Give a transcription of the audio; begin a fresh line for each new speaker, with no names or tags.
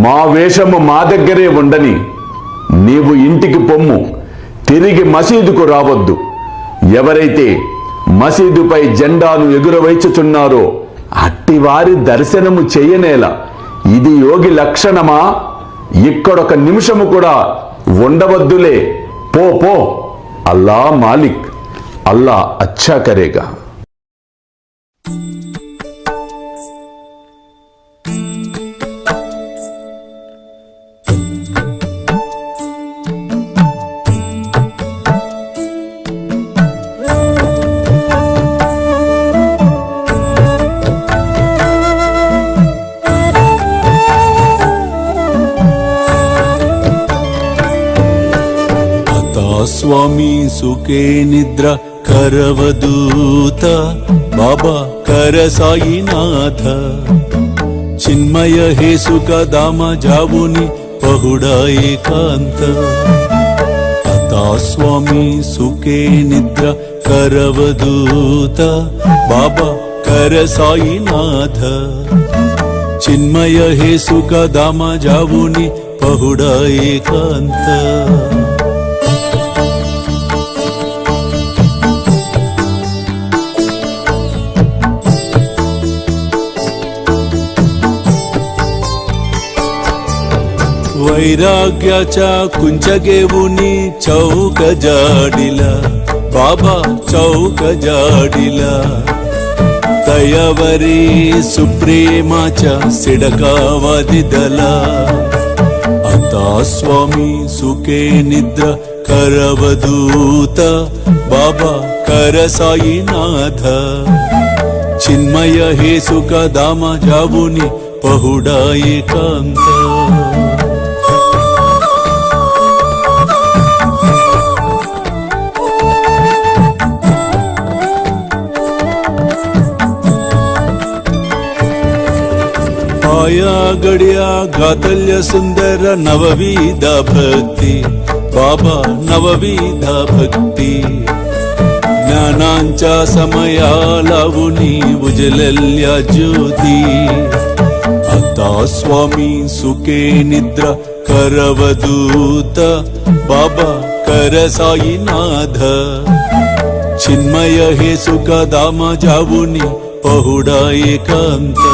మా వేషము మా దగ్గరే ఉండని. నీవు ఇంటికి పొమ్ము, తిరిగి మసీదుకు రావద్దు. ఎవరైతే మసీదుపై జెండాను ఎగురవైచుచున్నారో అట్టివారి దర్శనము చెయ్యనేలా. ఇది యోగి లక్షణమా? ఇక్కడొక నిమిషము కూడా ఉండవద్దులే. పో పో. అల్లా మాలిక్, అల్లా అచ్చా కరేగా.
स्वामी सुखे निद्रा करवदूत बाबा कर साईनाथ चिन्मय हे सुख धाम जावुनि पहुडा एकांत आता स्वामी सुखे निद्रा करवदूत बाबा कर साईनाथ चिन्मय हे सुख धाम जावुनि पहुडा एकांत वैराग्याच्या कुंचगेवुनी चौक जाडिला बाबा चौक जाडिला तयावरी सुप्रेमाच्या सिडकावादिदला आता स्वामी सुखे निद्रा करवदूत बाबा कर साईनाथ चिन्मय हे सुख धाम जावुनि पहुडा एकांत आया गड्या गातल्य सुंदर नवविध भक्ती बाबा नवविध भक्ती ज्ञानांच्या समया लावुनी उजलल्या ज्योती आता स्वामी सुखे निद्रा करवदूत बाबा कर साईनाथ चिन्मय हे सुख धाम जावुनि पहुडा एकांत